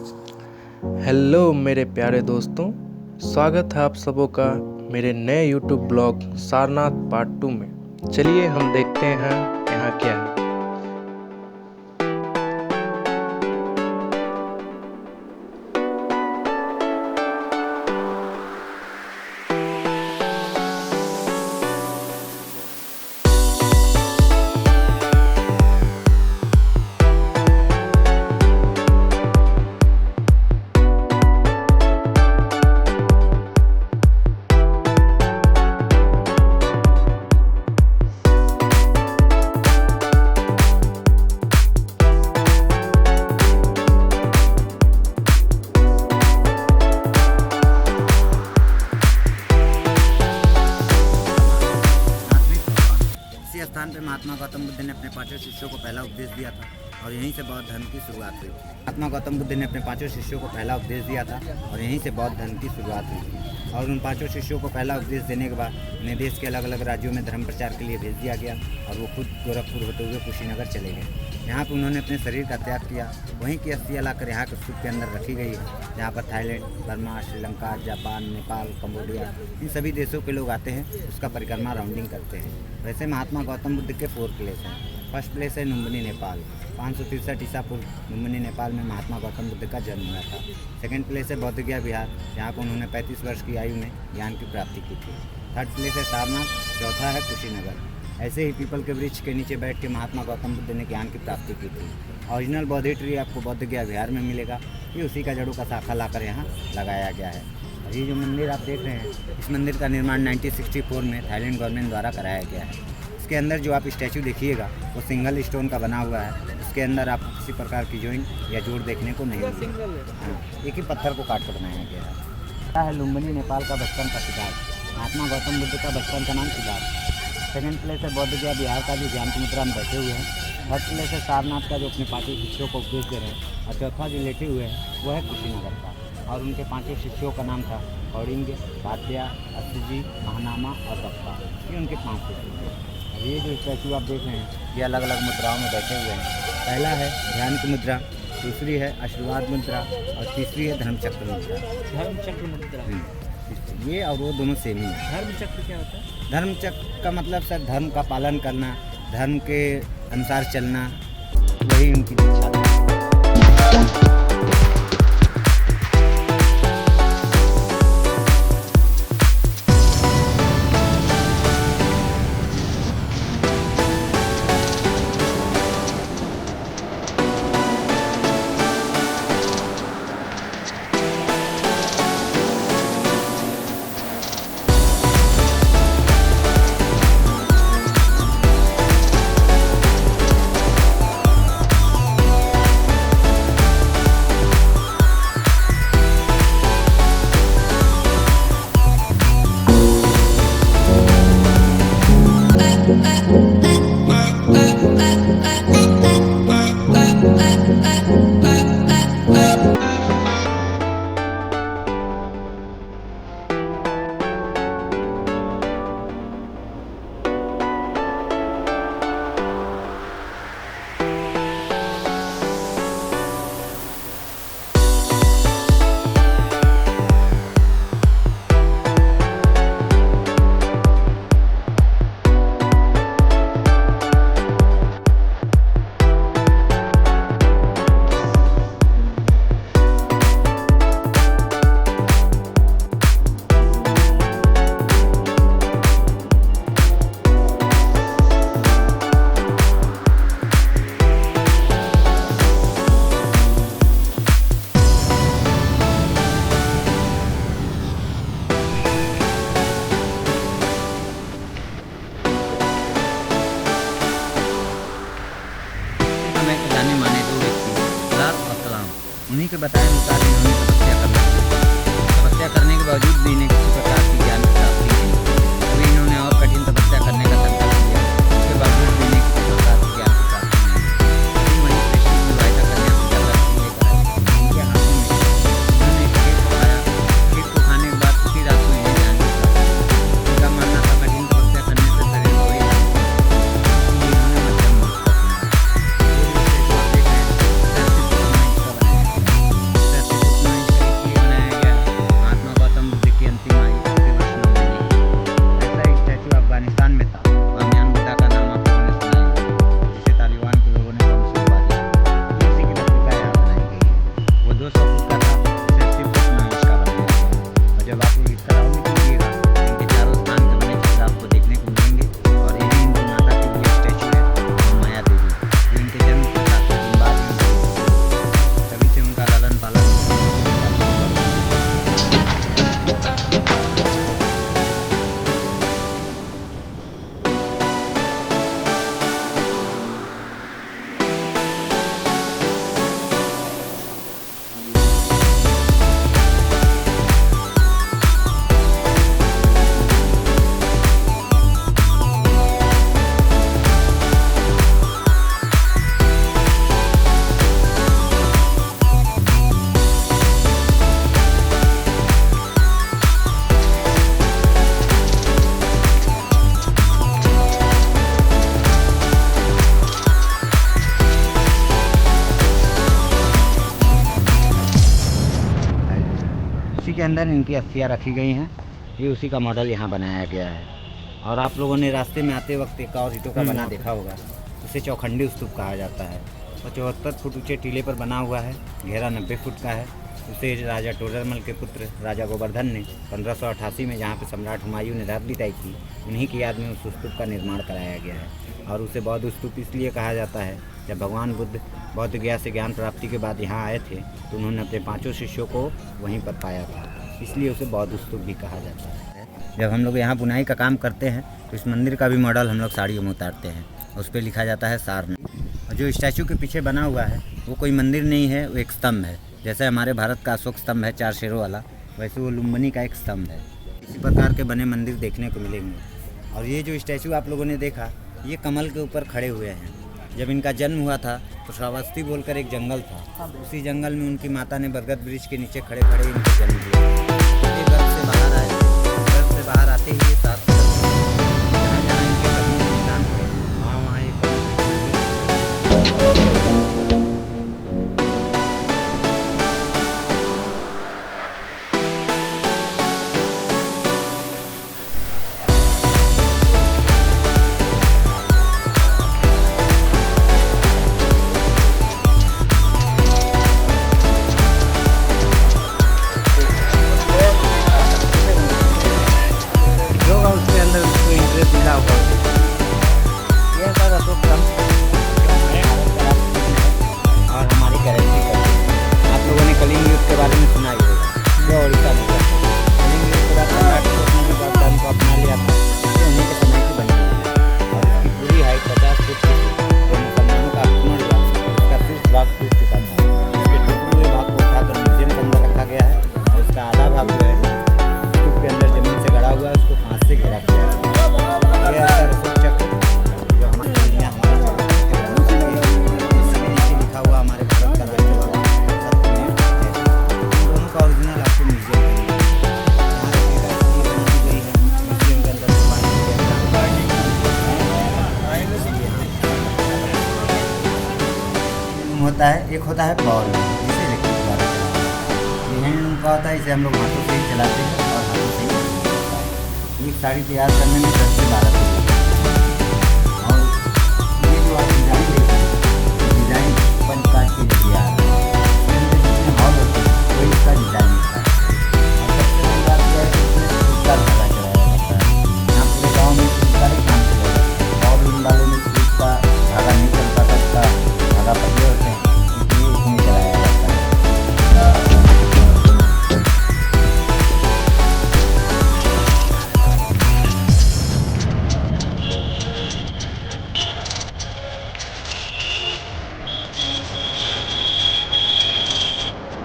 Hello मेरे प्यारे दोस्तों, स्वागत है आप सबों का मेरे नए यूट्यूब ब्लॉग सारनाथ पार्ट 2 में। चलिए हम देखते हैं यहाँ क्या है। इसी स्थान पर महात्मा गौतम बुद्ध ने अपने 5 शिष्यों को पहला उपदेश दिया था और यहीं से बौद्ध धर्म की शुरुआत हुई। महात्मा गौतम बुद्ध ने अपने 5 शिष्यों को पहला उपदेश दिया था और यहीं से बौद्ध धर्म की शुरुआत हुई। और उन 5 शिष्यों को पहला उपदेश देने के बाद उन्हें देश के अलग अलग राज्यों में धर्म प्रचार के लिए भेज दिया गया और वो खुद गोरखपुर होते हुए कुशीनगर चले गए। यहाँ पर उन्होंने अपने शरीर का त्याग किया। वहीं की अस्थियाँ लाकर यहाँ के स्तूप के अंदर रखी गई है, जहाँ पर Thailand, Burma, Sri Lanka, Japan, Nepal, Cambodia इन सभी देशों के लोग आते हैं, उसका परिक्रमा राउंडिंग करते हैं। वैसे महात्मा गौतम बुद्ध के 4 प्लेस हैं। फर्स्ट प्लेस है लुम्बिनी, नेपाल। 563 ईसा पूर्व लुम्बिनी, नेपाल में महात्मा गौतम बुद्ध का जन्म हुआ था। सेकंड प्लेस है बोध गया, बिहार। यहाँ पर उन्होंने 35 वर्ष की आयु में ज्ञान की प्राप्ति की थी। थर्ड प्लेस है सारनाथ। चौथा है कुशीनगर। ऐसे ही पीपल के वृक्ष के नीचे बैठ के महात्मा गौतम बुद्ध ने ज्ञान की प्राप्ति की थी। ओरिजिनल बोधि ट्री आपको बोध गया, बिहार में मिलेगा। ये उसी का जड़ों का शाखा लाकर यहाँ लगाया गया है। और ये जो मंदिर आप देख रहे हैं, इस मंदिर का निर्माण 1964 में थाईलैंड गवर्नमेंट द्वारा कराया गया है। इसके अंदर जो आप स्टैचू देखिएगा वो सिंगल स्टोन का बना हुआ है। इसके अंदर आपको किसी प्रकार की जॉइंट या जोड़ देखने को नहीं मिलेगा। एक ही पत्थर को काट कर बनाया गया है। क्या है लुम्बिनी, नेपाल का बचपन का सिद्धार्थ। महात्मा गौतम बुद्ध का बचपन का नाम सिद्धार्थ। सेकंड प्लेस है बोध गया, बिहार का जो ज्ञान की मुद्रा में बैठे हुए हैं। थर्ड प्लेस है सारनाथ का जो अपने 5 शिष्यों को उपदेश दे रहे हैं। और चौथा जो लेटे हुए हैं वो है कुशीनगर का। और उनके 5 शिष्यों का नाम था कौड़िंग, भात्या, अस्सी, महानामा और दत्ता। ये उनके 5 शिष्य थे। अब ये जो स्टैचू आप देख रहे हैं ये अलग अलग मुद्राओं में बैठे हुए हैं। पहला है ध्यान की मुद्रा, दूसरी है आशीर्वाद मुद्रा और तीसरी है धर्मचक्र मुद्रा। धर्मचक्र मुद्रा ये और वो दोनों सेम ही है। धर्मचक्र क्या होता है? धर्मचक्र का मतलब सर धर्म का पालन करना, धर्म के अनुसार चलना, वही उनकी दीक्षा थी। उन्हीं के बताए अनुसार इन्होंने तपस्या करने के बावजूद भी इन्हें किसी प्रकार की ज्ञान की प्राप्ति नहीं। तभी इन्होंने और कठिन तपस्या करने का संकल्प लिया। उसके बावजूद भी इन्हें किसी प्रकार की ज्ञान की प्राप्ति नहीं। वहीं कृष्ण की वायदा करने पूजा करते हुए कराई। उनके हाथों में उन्होंने एक खेत खाया। खेत को खाने के बाद उसी रात को इन्हें ज्ञान की प्राप्ति। उनका मानना था कठिन तपस्या करने से शरीर हो ही इन्होंने मध्यम मार्ग पर चुना। के अंदर इनकी अस्थियाँ रखी गई हैं। ये उसी का मॉडल यहाँ बनाया गया है। और आप लोगों ने रास्ते में आते वक्त एक और ईंटों का बना देखा होगा, उसे चौखंडी स्तूप कहा जाता है। और 74 फुट ऊंचे टीले पर बना हुआ है, घेरा 90 फुट का है। उसे राजा टोडरमल के पुत्र राजा गोवर्धन ने 1588 में जहाँ पे सम्राट हुमायूं ने रात बिताई थी, उन्हीं की याद में उस स्तूप का निर्माण कराया गया है। और उसे बौद्ध स्तूप इसलिए कहा जाता है, जब भगवान बुद्ध बौद्ध गया से ज्ञान प्राप्ति के बाद यहाँ आए थे तो उन्होंने अपने 5 शिष्यों को वहीं पर पाया था, इसलिए उसे बौद्ध स्तूप भी कहा जाता है। जब हम लोग यहाँ बुनाई का काम करते हैं तो इस मंदिर का भी मॉडल हम लोग साड़ियों में उतारते हैं, उस पर लिखा जाता है सारनाथ। और जो स्टैचू के पीछे बना हुआ है वो कोई मंदिर नहीं है, वो एक स्तंभ है। जैसे हमारे भारत का अशोक स्तंभ है 4 शेरों वाला, वैसे वो लुम्बिनी का एक स्तंभ है। इसी प्रकार के बने मंदिर देखने को मिलेंगे। और ये जो स्टैचू आप लोगों ने देखा, ये कमल के ऊपर खड़े हुए हैं। जब इनका जन्म हुआ था तो श्रावस्ती बोलकर एक जंगल था, उसी जंगल में उनकी माता ने बरगद वृक्ष के नीचे खड़े खड़े इनको जन्म दिया। ये गर्भ से बाहर आए, गर्भ से बाहर आते ही ये साथ जहाँ जहाँ इनके कदमों के निशान थे, वहाँ वहाँ ये उसके अंदर उसको इंटरेस्ट मिला होगा। ये सर अशोक स्तंभ और हमारी गारंटी करते हैं। आप लोगों ने कलिंग युद्ध के बारे में सुना ही होगा, वो उड़ीसा में था। कलिंग युद्ध के बाद सम्राट अशोक ने धर्म को अपना लिया था, तो उन्हीं के समय की बनी हुई है। और इसकी पूरी हाइट 50 फुट की थी। जब मुसलमानों का आक्रमण हुआ, इसका शीर्ष भाग टूट चुका था। इसके टूटे हुए भाग को उठाकर म्यूजियम के अंदर रखा गया है। और इसका आधा भाग जो है स्तूप के अंदर जमीन से गड़ा हुआ है, उसको फांस से घेरा गया है। ये है अशोक चक्र, जो हमारे दुनिया हमारा इसके नीचे लिखा हुआ हमारे भारत का राष्ट्रवाद सत्यमेव जयते। दोनों का ओरिजिनल आपको म्यूजियम में मिलेगा। यहाँ बनी गई है म्यूजियम के अंदर होता है। एक होता है बॉल, जिसे इलेक्ट्रिक द्वारा चलाते हैं। ये हैंडलूम का होता है, इसे हम लोग हाथों से ही चलाते हैं और हाथों से ही होता है। एक साड़ी तैयार करने में 10 से 12 दिन